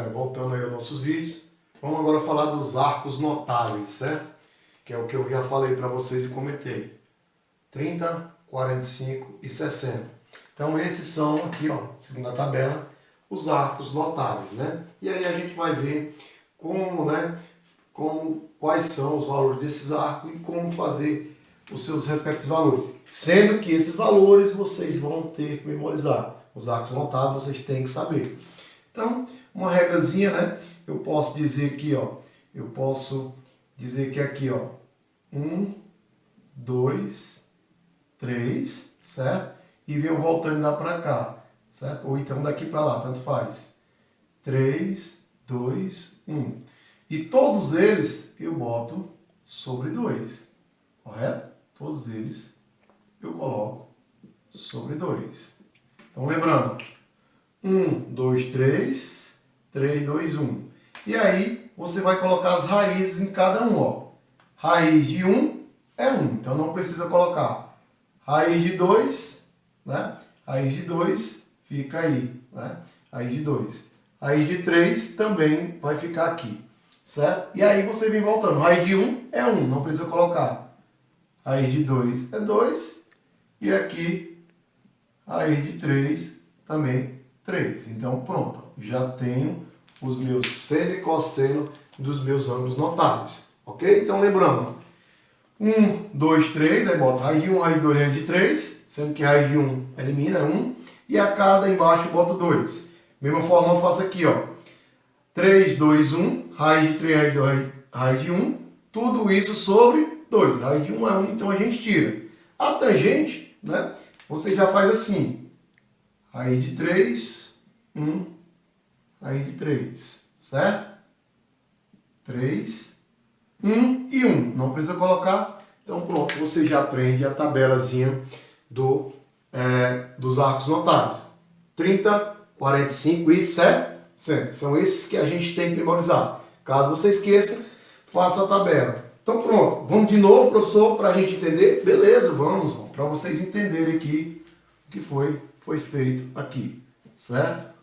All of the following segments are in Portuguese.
galera, voltando aí aos nossos vídeos, vamos agora falar dos arcos notáveis, certo? Que é o que eu já falei para vocês e comentei. 30, 45 e 60. Então esses são aqui, ó, segundo a tabela, os arcos notáveis, né? E aí a gente vai ver como, né, quais são os valores desses arcos e como fazer os seus respectivos valores. Sendo que esses valores vocês vão ter que memorizar. Os arcos notáveis vocês têm que saber. Então, uma regrazinha, né? Eu posso dizer aqui, ó. Eu posso dizer que aqui, ó. 1, 2, 3, certo? E venho voltando lá para cá, certo? Ou então daqui para lá, tanto faz. 3, 2, 1. E todos eles eu boto sobre 2, correto? Todos eles eu coloco sobre 2. Então, lembrando, 1, 2, 3, 3, 2, 1. E aí, você vai colocar as raízes em cada um, ó. Raiz de 1 é 1, então não precisa colocar. Raiz de 2, né? Raiz de 2 fica aí, né? Raiz de 2. Raiz de 3 também vai ficar aqui, certo? E aí você vem voltando. Raiz de 1 é 1, não precisa colocar. Raiz de 2 é 2. E aqui, raiz de 3 também 3. Então pronto, já tenho os meus seno e cosseno dos meus ângulos notáveis. Ok? Então lembrando, 1, 2, 3, aí bota raiz de 1, raiz de 2, raiz de 3, sendo que raiz de 1 elimina, é 1, e a cada embaixo eu boto 2. Mesma forma eu faço aqui, ó. 3, 2, 1, raiz de 3, raiz de 2, raiz de 1, tudo isso sobre 2. Raiz de 1 é 1, então a gente tira. A tangente, né? Você já faz assim, raiz de 3, 1, raiz de 3, certo? 3, 1 e 1, não precisa colocar. Então pronto, você já aprende a tabelazinha dos arcos notáveis. 30, 45 e 60. São esses que a gente tem que memorizar. Caso você esqueça, faça a tabela. Então pronto, vamos de novo, professor, para a gente entender? Beleza, vamos, para vocês entenderem aqui o que foi feito aqui, certo?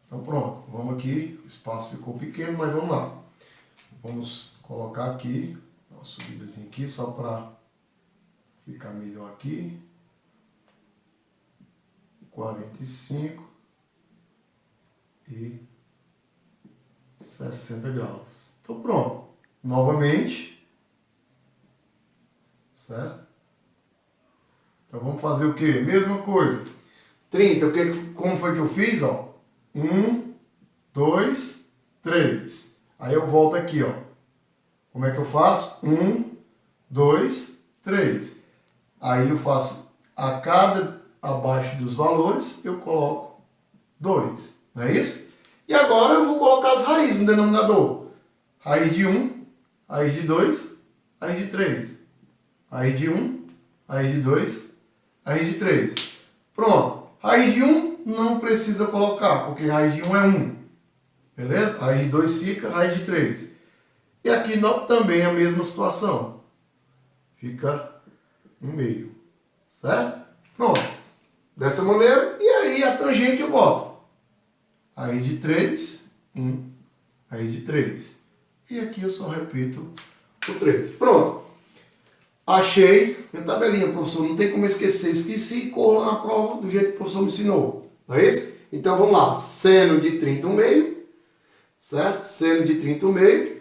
Então pronto, vamos aqui, o espaço ficou pequeno, mas vamos lá. Vamos colocar aqui, uma subidazinha aqui, só para ficar melhor aqui. 45 e 60 graus. Então pronto, novamente. Certo? Então vamos fazer o quê? Mesma coisa. 30, como foi que eu fiz? Ó? 1, 2, 3. Aí eu volto aqui, ó. Como é que eu faço? 1, 2, 3. Aí eu faço a cada abaixo dos valores, eu coloco 2. Não é isso? E agora eu vou colocar as raízes no denominador. Raiz de 1, raiz de 2, raiz de 3. Raiz de 1, raiz de 2, raiz de 3. Pronto. Raiz de 1 não precisa colocar, porque raiz de 1 é 1. Beleza? Raiz de 2 fica, raiz de 3. E aqui também é a mesma situação. Fica no meio. Certo? Pronto. Dessa maneira. E aí a tangente eu boto. Raiz de 3, 1, raiz de 3. E aqui eu só repito o 3. Pronto. Achei minha tabelinha, professor, não tem como esquecer. Esqueci, corro na prova do jeito que o professor me ensinou. Não é isso? Então vamos lá. Seno de 30, 1/2. Certo? Seno de 30, 1/2.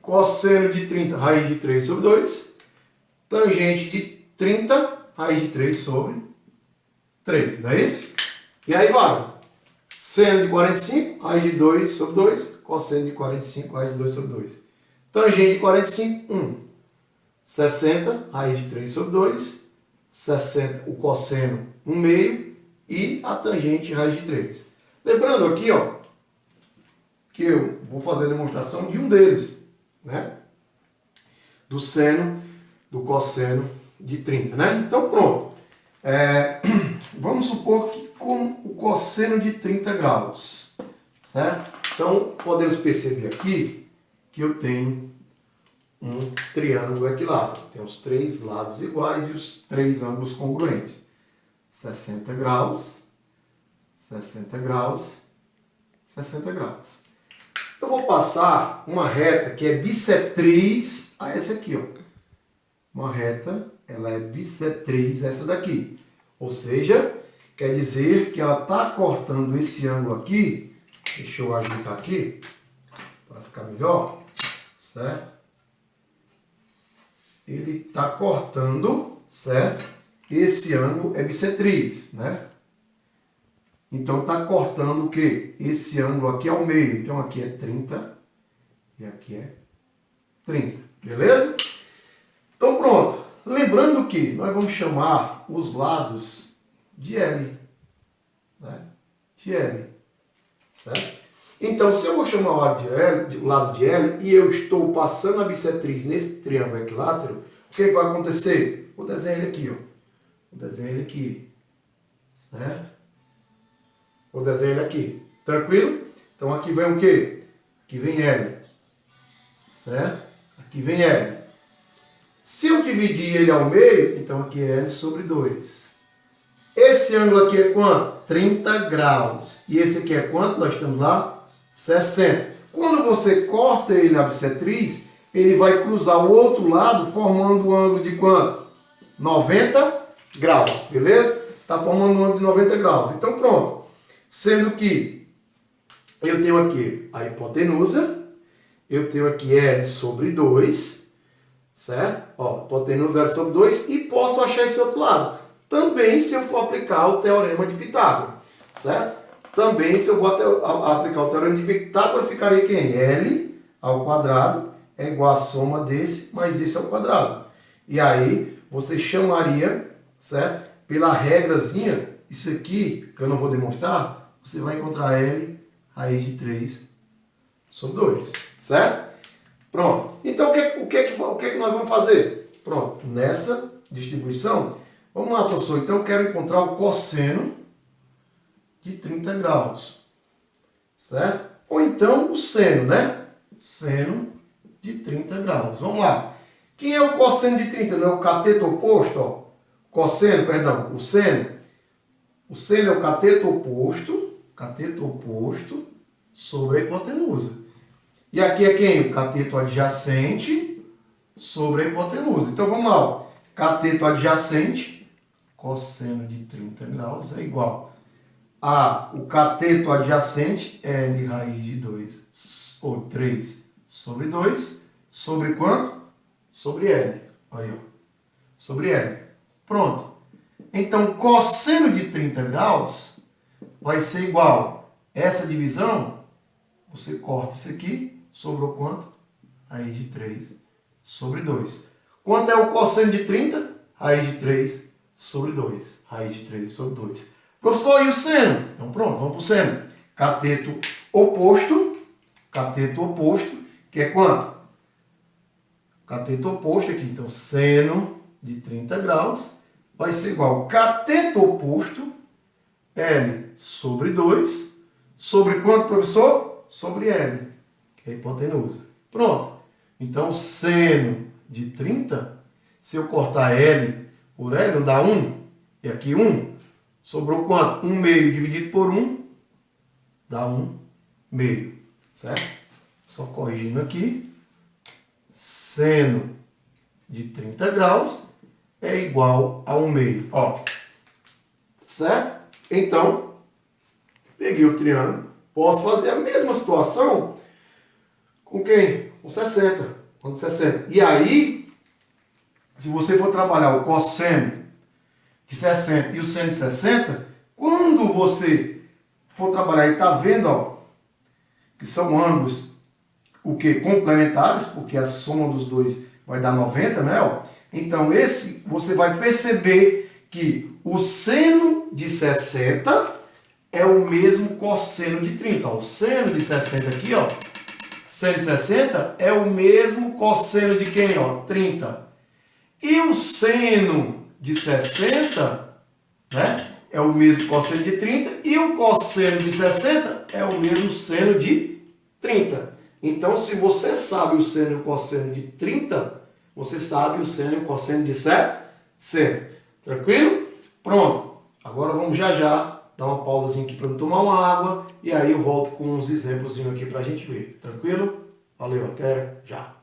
Cosseno de 30, raiz de 3 sobre 2. Tangente de 30, raiz de 3 sobre 3. Não é isso? E aí vai. Seno de 45, raiz de 2 sobre 2. Cosseno de 45, raiz de 2 sobre 2. Tangente de 45, 1. 60, raiz de 3 sobre 2, 60, o cosseno 1/2 e a tangente raiz de 3. Lembrando aqui, ó, que eu vou fazer a demonstração de um deles, né? Do seno, do cosseno de 30, né? Então pronto. Vamos supor que com o cosseno de 30 graus, certo? Então podemos perceber aqui que eu tenho um triângulo equilátero. Tem os 3 lados iguais e os 3 ângulos congruentes. 60 graus, 60 graus, 60 graus. Eu vou passar uma reta que é bissetriz a essa aqui, ó. Uma reta, ela é bissetriz a essa daqui. Ou seja, quer dizer que ela está cortando esse ângulo aqui. Deixa eu ajeitar aqui, para ficar melhor, certo? Ele está cortando, certo? Esse ângulo é bissetriz, né? Então está cortando o quê? Esse ângulo aqui ao meio. Então aqui é 30 e aqui é 30. Beleza? Então pronto. Lembrando que nós vamos chamar os lados de L. Né? De L. Certo? Então se eu vou chamar o lado de L e eu estou passando a bissetriz nesse triângulo equilátero, o que vai acontecer? Vou desenhar ele aqui, ó. Vou desenhar ele aqui. Certo? Vou desenhar ele aqui. Tranquilo? Então aqui vem o quê? Aqui vem L. Certo? Aqui vem L. Se eu dividir ele ao meio, então aqui é L sobre 2. Esse ângulo aqui é quanto? 30 graus. E esse aqui é quanto? Nós estamos lá? 60. Quando você corta ele a bissetriz, ele vai cruzar o outro lado formando um ângulo de quanto? 90 graus. Beleza? Está formando um ângulo de 90 graus. Então pronto. Sendo que eu tenho aqui a hipotenusa, eu tenho aqui L sobre 2, certo? Ó, hipotenusa L sobre 2 e posso achar esse outro lado. Também se eu for aplicar o teorema de Pitágoras, certo? Também se eu vou aplicar o teorema de Pitágoras, ficaria quem? L ao quadrado é igual à soma desse mais esse ao quadrado. E aí você chamaria, certo? Pela regrazinha, isso aqui, que eu não vou demonstrar, você vai encontrar L raiz de 3 sobre 2, certo? Pronto. Então, o que é que nós vamos fazer? Pronto. Nessa distribuição, vamos lá, professor. Então, eu quero encontrar o cosseno de 30 graus, certo? Ou então, o seno, né? Seno de 30 graus. Vamos lá. Quem é o cosseno de 30? Não é o cateto oposto, ó. Cosseno, perdão, o seno. O seno é o cateto oposto sobre a hipotenusa. E aqui é quem? O cateto adjacente sobre a hipotenusa. Então vamos lá, ó. Cateto adjacente, cosseno de 30 graus é igual a o cateto adjacente, L raiz de 2, ou 3 sobre 2, sobre quanto? Sobre L. Aí, ó. Sobre L. Pronto. Então, cosseno de 30 graus vai ser igual a essa divisão, você corta isso aqui, sobrou quanto? Raiz de 3 sobre 2. Quanto é o cosseno de 30? Raiz de 3 sobre 2. Raiz de 3 sobre 2. Professor, e o seno? Então pronto, vamos para o seno. Cateto oposto, que é quanto? Cateto oposto aqui, então seno de 30 graus vai ser igual ao cateto oposto, L sobre 2, sobre quanto, professor? Sobre L, que é a hipotenusa. Pronto. Então, seno de 30, se eu cortar L por L, não dá 1, e aqui 1, sobrou quanto? 1 meio dividido por 1, dá 1 meio, certo? Só corrigindo aqui, seno de 30 graus é igual a 1 meio, ó, certo? Então, peguei o triângulo, posso fazer a mesma situação com quem? Com 60. Com 60. E aí, se você for trabalhar o cosseno de 60 e o seno de 60, quando você for trabalhar e tá vendo, ó, que são ângulos o que? Complementares, porque a soma dos dois vai dar 90, né? Ó? Então, esse você vai perceber que o seno de 60 é o mesmo cosseno de 30. Ó. O seno de 60 aqui, ó, seno de 60 é o mesmo cosseno de quem? Ó, 30. E o seno de 60, né, é o mesmo cosseno de 30. E o cosseno de 60 é o mesmo seno de 30. Então, se você sabe o seno e o cosseno de 30, você sabe o seno e o cosseno de 60. Tranquilo? Pronto. Agora vamos já dar uma pausazinha aqui para eu tomar uma água e aí eu volto com uns exemplos aqui para a gente ver. Tranquilo? Valeu, até já!